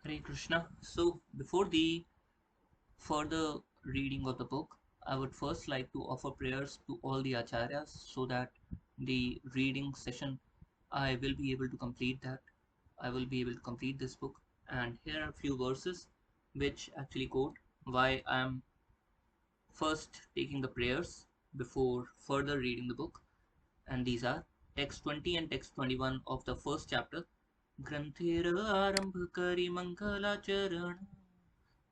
Hare Krishna. So, before the further reading of the book, I would first like to offer prayers to all the Acharyas so that the reading session I will be able to complete that. I will be able to complete this book. And here are a few verses which actually quote why I am first taking the prayers before further reading the book. And these are text 20 and text 21 of the first chapter. ग्रंथेर आरंभ करि मंगलाचरण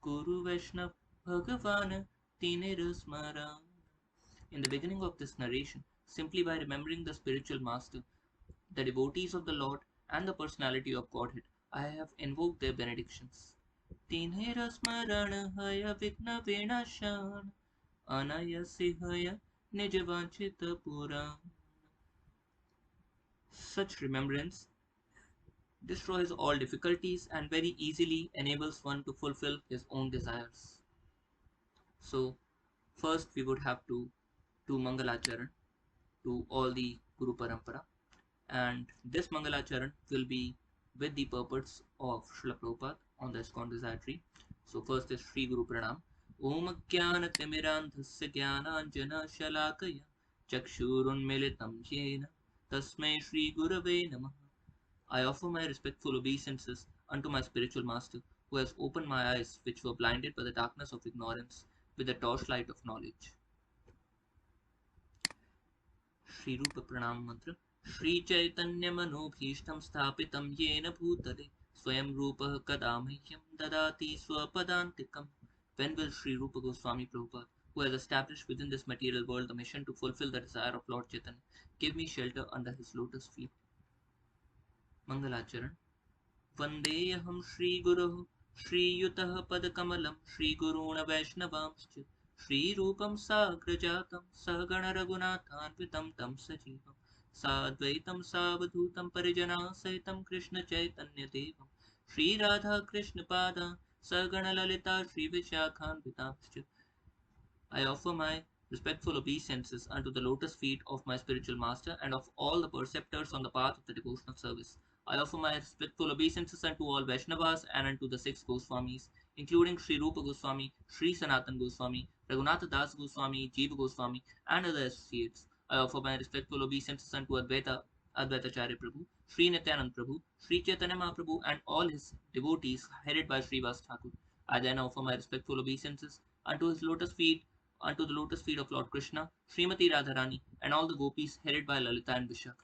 Guru Vaishnav Bhagavan Tinir Smaran. In the beginning of this narration, simply by remembering the spiritual master, the devotees of the Lord, and the personality of Godhead, I have invoked their benedictions. Tinir Smaran Haya Vigna Vinashan Anayasihaya Nijavanchita Puran. Such remembrance destroys all difficulties and very easily enables one to fulfill his own desires. So, first we would have to do Mangalacharan to all the Guru Parampara, and this Mangalacharan will be with the purports of Srila Prabhupada on the ISKCON Desire Tree. So, first is Sri Guru Pranam. Om Jnana Timirandhasya Jnananjana Shalakaya Chakshurunmilitam Jena Tasmai Shri Gurave Namah. I offer my respectful obeisances unto my spiritual master, who has opened my eyes, which were blinded by the darkness of ignorance, with the torchlight of knowledge. Shri Rupa Pranam Mantra. Sri Chaitanya Manobhishtam Sthapitam Yena Bhutale Swayam Rupa Kadamahyam Dadati Swapadantikam. When will Sri Rupa Goswami Prabhupada, who has established within this material world the mission to fulfill the desire of Lord Chaitanya, give me shelter under his lotus feet? Mangalacharan. Vandeham Shri Guru Shri Yutah Padakamalam Shri Guruna Vaishnavamscha Shri Rupam Sagrajatam Sahagana Raghunathanvitam Tam Sajivam Sadvaitam Savadhutam Parijana Sahitam Krishna Chaitanya Devam Shri Radha Krishna Pada Sahagana Lalita Shri Vishakhanvitamscha. I offer my respectful obeisances unto the lotus feet of my spiritual master and of all the perceptors on the path of the devotional service. I offer my respectful obeisances unto all Vaishnavas and unto the six Goswamis, including Sri Rupa Goswami, Sri Sanatan Goswami, Raghunatha Das Goswami, Jiva Goswami, and other associates. I offer my respectful obeisances unto Advaita Acharya Prabhu, Sri Nityanand Prabhu, Sri Chaitanya Mahaprabhu, and all his devotees headed by Sri Vas Thakur. I then offer my respectful obeisances unto the lotus feet of Lord Krishna, Srimati Radharani, and all the gopis headed by Lalita and Vishak.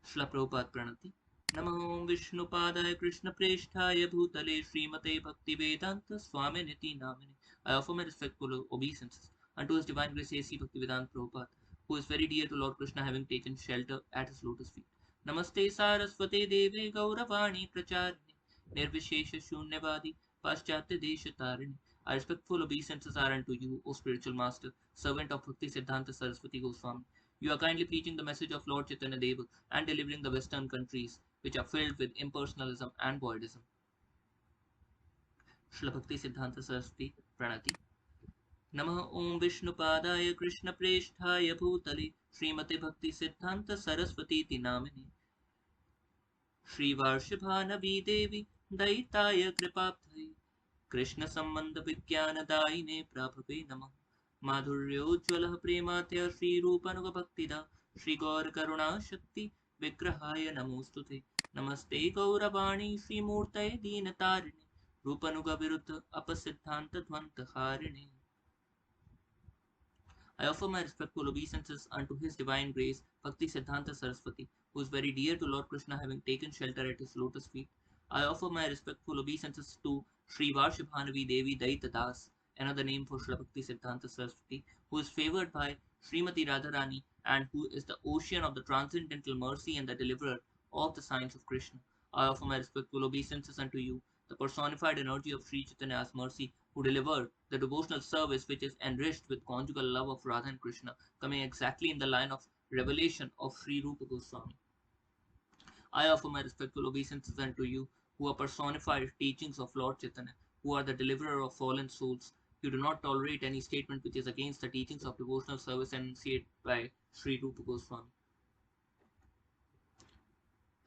Srila Prabhupada Pranati. Namo Vishnu Padaya Krishna Presthaya Bhutale Srimate Bhakti Vedanta Swami Niti Namini. I offer my respectful obeisances unto His Divine Grace A.C. Bhaktivedanta Prabhupada, who is very dear to Lord Krishna, having taken shelter at his lotus feet. Namaste Saraswate Deve Gauravani Pracharini Nirvishesha Shunyavadi Paschatya Desha Tarini. Our respectful obeisances are unto you, O spiritual master, servant of Bhakti Siddhanta Saraswati Goswami. You are kindly preaching the message of Lord Chaitanya Deva and delivering the Western countries, which are filled with impersonalism and voidism. Srila Bhakti Siddhanta Saraswati Pranati. Namah Om Vishnupadaya Krishna Presthaya Bhutale Srimate Bhakti Siddhanta Saraswati Namini Shri Varshabhanavi Devi Daitaya Kripabdhai Krishna Sambandha Vijnana Daine Prabhave Namah Madhuryojjwalah Prematya Shri Rupanuga Bhaktida Shri Gaur Karuna Shakti Vigrahaya Namostute Namaste Gauravani Shri Murtaye Deenatarini Rupanuga Viruddha Apasiddhanta Dvanta Harini. I offer my respectful obeisances unto His Divine Grace, Bhakti Siddhanta Saraswati, who is very dear to Lord Krishna, having taken shelter at his lotus feet. I offer my respectful obeisances to Sri Varshabhanavi Devi Daita Das, another name for Sri Bhakti Siddhanta Saraswati, who is favored by Srimati Radharani and who is the ocean of the transcendental mercy and the deliverer of the signs of Krishna. I offer my respectful obeisances unto you, the personified energy of Sri Chaitanya's mercy, who delivered the devotional service which is enriched with conjugal love of Radha and Krishna, coming exactly in the line of revelation of Sri Rupa Goswami. I offer my respectful obeisances unto you, who are personified teachings of Lord Chaitanya, who are the deliverer of fallen souls. You do not tolerate any statement which is against the teachings of devotional service enunciated by Sri Rupa Goswami.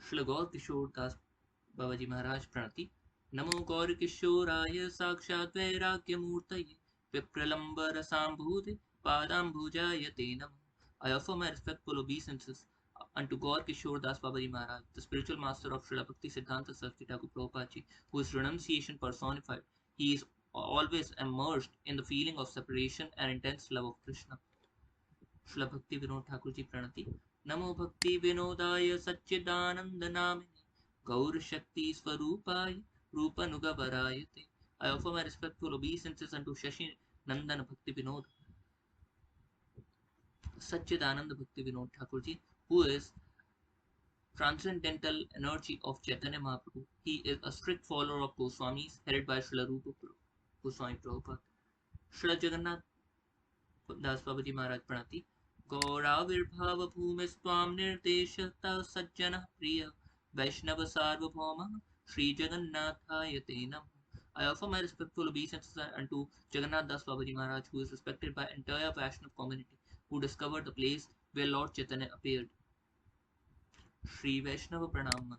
Srila Gaur Kishore Das Babaji Maharaj Pranati. Namo Gaur Kishoraya Sakshat Vairagyamurtaye Vipralambara Sambhude Padambhujaya Te Namah. I offer my respectful obeisances unto Gaur Kishore Das Babaji Maharaj, the spiritual master of Srila Bhakti Siddhanta Saraswati Thakur Prabhupada Ji, who is renunciation personified. He is always immersed in the feeling of separation and intense love of Krishna. Srila Bhakti Vinod Thakur Ji Pranati. Namo Bhakti Vinodaya Satchidananda Namine Gaur Shakti Swarupaya Rupanuga Varayate. I offer my respectful obeisances unto Shashi Nandana Bhakti Vinod Satchidananda Bhakti Vinod Thakurji, who is transcendental energy of Chaitanya Mahaprabhu. He is a strict follower of Goswamis, headed by Srila Rupa Goswami Prabhupada. Srila Jagannath Das Babaji Maharaj Pranati. Gauravirbhava bhumistvam nirdeshata sajjana priya Vaishnava Sarvabhauma Sri Jagannathaya Te Namah. I offer my respectful obeisances unto Jagannath Das Babaji Maharaj, who is respected by entire Vaishnav community, who discovered the place where Lord Chaitanya appeared. Shri Vaishnava Pranam.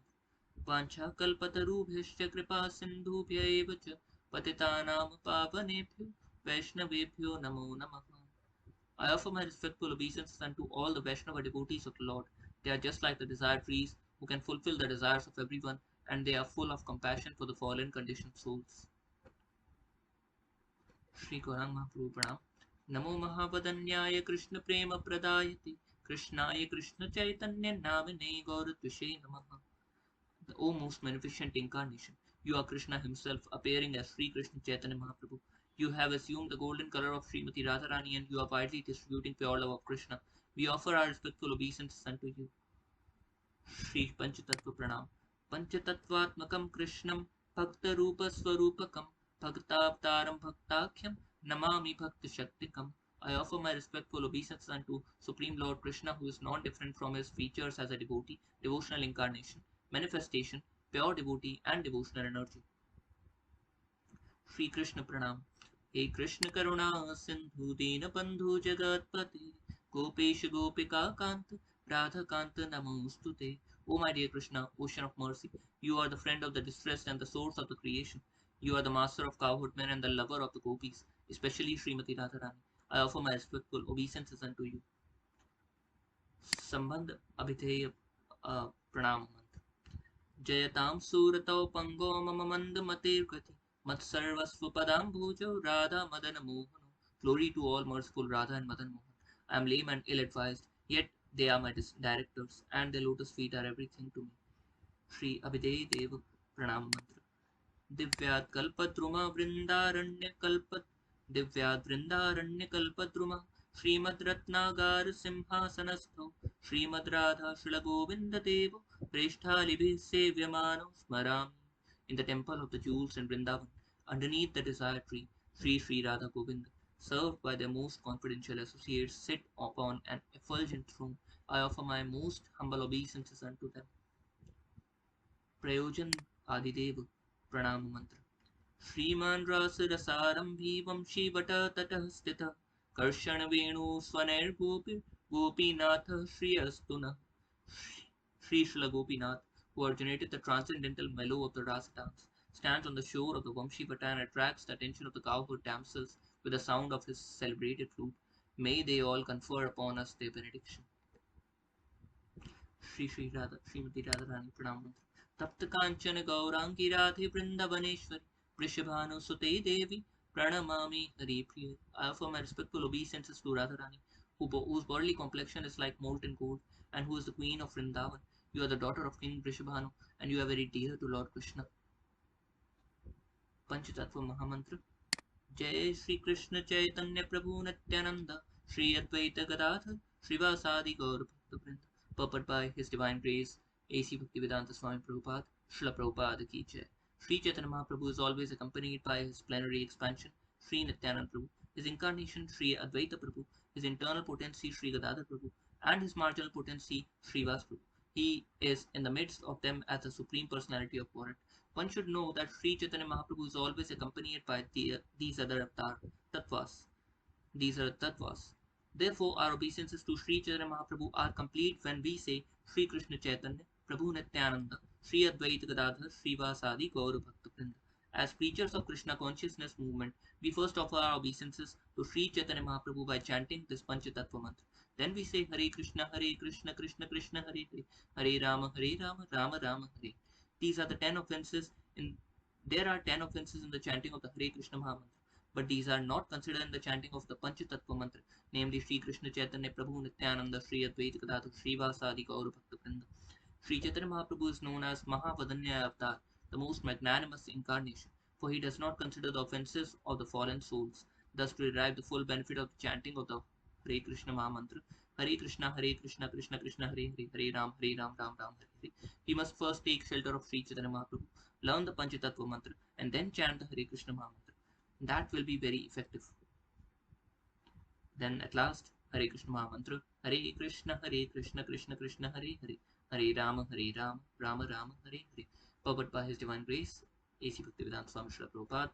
Vancha kalpatarubhyascha kripa sindhubhya eva cha patitanam pavanebhyo Vaishnavebhyo namo namaha. I offer my respectful obeisances unto all the Vaishnava devotees of the Lord. They are just like the desire trees who can fulfill the desires of everyone, and they are full of compassion for the fallen conditioned souls. Shri Gaurang Mahaprabhu Pranam. Namo Mahavadanyaya Krishna Prema Pradayati Krishnaya Krishna Chaitanya Namine Gauratvishe Namaha. O most magnificent incarnation, you are Krishna himself, appearing as Sri Krishna Chaitanya Mahaprabhu. You have assumed the golden color of Srimati Radharani, and you are widely distributing pure love of Krishna. We offer our respectful obeisances unto you. Shri Panchatattva Pranam. Panchatattvatmakam Krishnam Bhakta Rupa Swarupakam Bhaktavtaram Bhaktakhyam Namami Bhakta Shaktikam. I offer my respectful obeisances unto Supreme Lord Krishna, who is non-different from his features as a devotee, devotional incarnation, manifestation, pure devotee, and devotional energy. Shri Krishna Pranam. He Krishna Karuna Sindhu Dina Bandhu Jagatpati Gopesh Gopika Kant Radha Kanta Namostute. O my dear Krishna, ocean of mercy, you are the friend of the distressed and the source of the creation. You are the master of cowherd men and the lover of the gopis, especially Srimati Radharani. I offer my respectful obeisances unto you. Sambandh Abhitheya Pranam Mantra. Jayatam Suratau Pango Mama Mand Matirgati Mat Sarvasva Padam Bhujo Radha Madana Mohano. Glory to all merciful Radha and Madan Mohan. I am lame and ill advised, yet they are my directors, and their lotus feet are everything to me. Shri Abhidev Deva Pranam Mantra. Divyat Kalpadruma Vrindaranya Kalpat Divyat Vrindaranya Kalpadruma Srimad Ratnagar Simhasanastho Srimad Radha Srila Govinda Devo Preshthalibi Sevyamano Smarami. In the temple of the jewels in Vrindavan, underneath the desire tree, Sri Sri Radha Govinda, served by their most confidential associates, sit upon an effulgent throne. I offer my most humble obeisances unto them. Prayojan Adideva Pranam Mantra. Shriman Rasarasarambhi Vamshi Vata Tatah Stitha Karshana Venu Swaner Gopinath Shri Astuna. Sri Srila Gopinath, who originated the transcendental mellow of the Rasa dance, stands on the shore of the Vamshivata and attracts the attention of the cowherd damsels with the sound of his celebrated flute. May they all confer upon us their benediction. Shri Sri Radha, Srimati Radharani Pranam Mantra. Tapta Kanchana Gaurangi Radhe Vrindavaneshwari Vrishabhanu Sute Devi Pranamami Hari Priya. I offer my respectful obeisances to Radharani, whose bodily complexion is like molten gold, and who is the queen of Vrindavan. You are the daughter of King Vrishabhanu, and you are very dear to Lord Krishna. Panchatattva Mahamantra. Jai Sri Krishna Chaitanya Prabhu Nityananda Sri Advaita Gadadhar Srivasadi Gaur Bhakta purport by His Divine Grace A.C. Bhaktivedanta Swami Prabhupada, Srila Prabhupada Ki Jai. Sri Chaitanya Mahaprabhu is always accompanied by his plenary expansion, Sri Nityananda Prabhu, his incarnation, Sri Advaita Prabhu, his internal potency, Sri Gadadhar Prabhu, and his marginal potency, Srivas Prabhu. He is in the midst of them as the Supreme Personality of Godhead. One should know that Sri Chaitanya Mahaprabhu is always accompanied by these other avatar, tattvas. These are tattvas. Therefore, our obeisances to Sri Chaitanya Mahaprabhu are complete when we say Sri Krishna Chaitanya, Prabhu Nityananda, Sri Advaita Gadadhar Srivasadi Gaura Bhakta Vrinda. As preachers of Krishna consciousness movement, we first offer our obeisances to Sri Chaitanya Mahaprabhu by chanting this Panchatattva mantra. Then we say Hare Krishna, Krishna Krishna Hare Hare, Hare Rama, Rama Rama Hare. These are the 10 offenses in There are 10 offenses in the chanting of the Hare Krishna Mahamantra, but these are not considered in the chanting of the Panchatattva mantra, namely Sri Krishna Chaitanya Prabhu Nityananda Sri Advaita Gadadhar Srivasadi Gaura Bhakta Vrinda. Sri Chaitanya Mahaprabhu is known as Mahavadanya Avatar, the most magnanimous incarnation, for he does not consider the offences of the fallen souls. Thus, to derive the full benefit of the chanting of the Hare Krishna Mahamantra, Hare Krishna, Krishna Krishna, Hare Hare, Hare Ram Ram, Hare Hare, he must first take shelter of Sri Chaitanya Mahaprabhu, learn the Panchatattva mantra, and then chant the Hare Krishna Mahamantra. That will be very effective. Then at last, Hare Krishna Mahamantra, Hare Krishna, Krishna Krishna, Hare Hare, Hare Rama, Rama Rama, Hare Hare. Purport by His Divine Grace, A.C. Bhaktivedanta Swami Srila Prabhupada,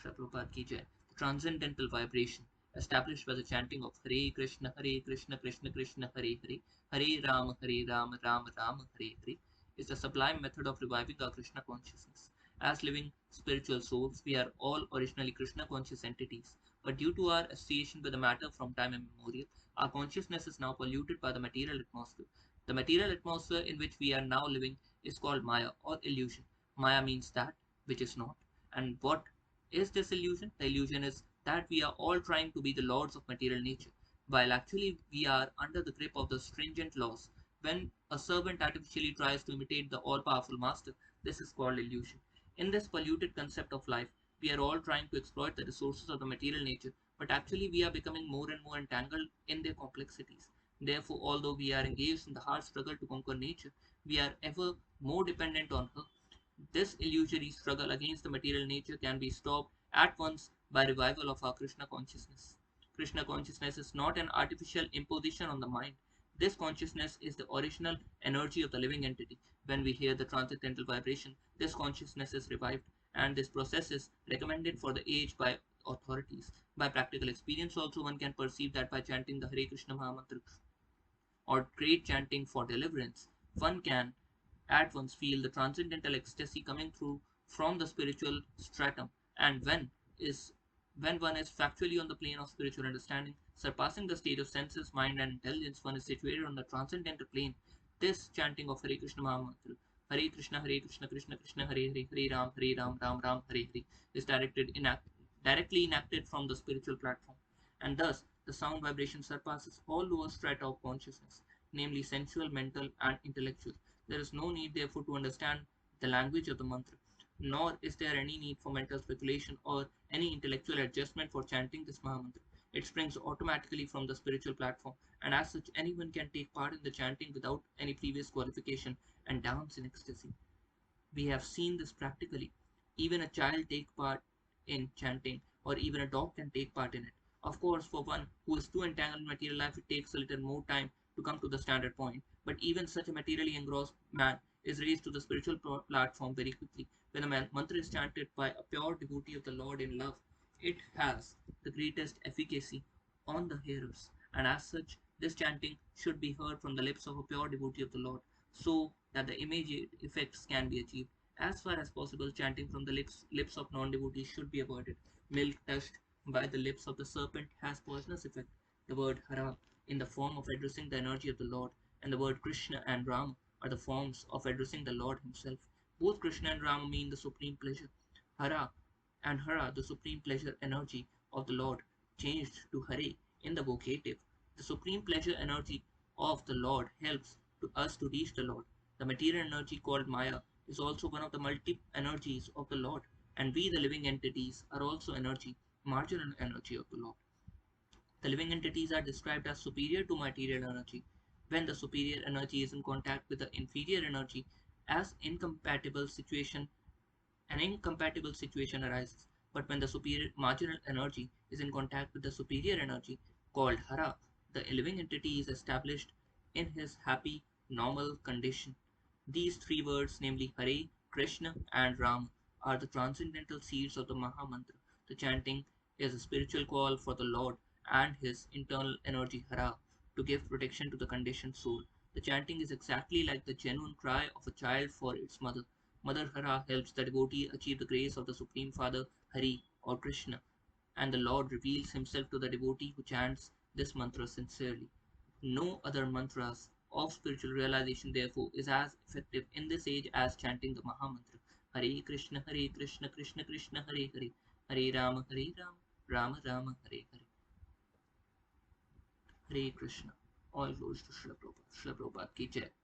Srila Prabhupada ki Jai. The transcendental vibration established by the chanting of Hare Krishna, Krishna Krishna, Hare Hare, Hare Rama, Rama Rama, Hare Hare, is the sublime method of reviving our Krishna consciousness. As living spiritual souls, we are all originally Krishna conscious entities, but due to our association with the matter from time immemorial, our consciousness is now polluted by the material atmosphere. The material atmosphere in which we are now living is called Maya or illusion. Maya means that which is not. And what is this illusion? The illusion is that we are all trying to be the lords of material nature, while actually we are under the grip of the stringent laws. When a servant artificially tries to imitate the all-powerful master, this is called illusion. In this polluted concept of life, we are all trying to exploit the resources of the material nature, but actually we are becoming more and more entangled in their complexities. Therefore, although we are engaged in the hard struggle to conquer nature, we are ever more dependent on her. This illusory struggle against the material nature can be stopped at once by revival of our Krishna consciousness. Krishna consciousness is not an artificial imposition on the mind. This consciousness is the original energy of the living entity. When we hear the transcendental vibration, this consciousness is revived, and this process is recommended for the age by authorities. By practical experience also, one can perceive that by chanting the Hare Krishna Mahamantra or great chanting for deliverance, one can at once feel the transcendental ecstasy coming through from the spiritual stratum, and is when one is factually on the plane of spiritual understanding, surpassing the state of senses, mind, and intelligence, one is situated on the transcendental plane. This chanting of Hare Krishna Mahamantra, Hare Krishna, Krishna Krishna, Hare Hare, Hare Ram, Hare Hare, is directly enacted from the spiritual platform, and thus the sound vibration surpasses all lower strata of consciousness, namely sensual, mental, and intellectual. There is no need, therefore, to understand the language of the mantra, nor is there any need for mental speculation or any intellectual adjustment for chanting this Mahamantra. It springs automatically from the spiritual platform, and as such, anyone can take part in the chanting without any previous qualification and dance in ecstasy. We have seen this practically. Even a child take part in chanting, or even a dog can take part in it. Of course, for one who is too entangled in material life, it takes a little more time to come to the standard point. But even such a materially engrossed man is raised to the spiritual platform very quickly. When a mantra is chanted by a pure devotee of the Lord in love, it has the greatest efficacy on the hearers. And as such, this chanting should be heard from the lips of a pure devotee of the Lord, so that the immediate effects can be achieved. As far as possible, chanting from the lips of non-devotees should be avoided. Milk touched by the lips of the serpent has poisonous effect. The word Hara in the form of addressing the energy of the Lord, and the word Krishna and Rama are the forms of addressing the Lord himself. Both Krishna and Rama mean the supreme pleasure. Hara and Hara, the supreme pleasure energy of the Lord, changed to Hare in the vocative. The supreme pleasure energy of the Lord helps to us to reach the Lord. The material energy called Maya is also one of the multi energies of the Lord, and we, the living entities, are also energy, marginal energy of the Lord. The living entities are described as superior to material energy. When the superior energy is in contact with the inferior energy, as an incompatible situation arises. But when the superior marginal energy is in contact with the superior energy, called Hara, the living entity is established in his happy, normal condition. These three words, namely Hare, Krishna, and Ram, are the transcendental seeds of the Maha Mantra. The chanting is a spiritual call for the Lord and his internal energy Hara to give protection to the conditioned soul. The chanting is exactly like the genuine cry of a child for its mother. Mother Hara helps the devotee achieve the grace of the Supreme Father, Hari or Krishna, and the Lord reveals himself to the devotee who chants this mantra sincerely. No other mantras of spiritual realization, therefore, is as effective in this age as chanting the Mahamantra. Hare Krishna, Krishna Krishna, Hare Hare, Hare Rama, Rama Rama, Hare Hare. Hare Krishna. All glories to Srila Prabhupada. Srila Prabhupada ki jai.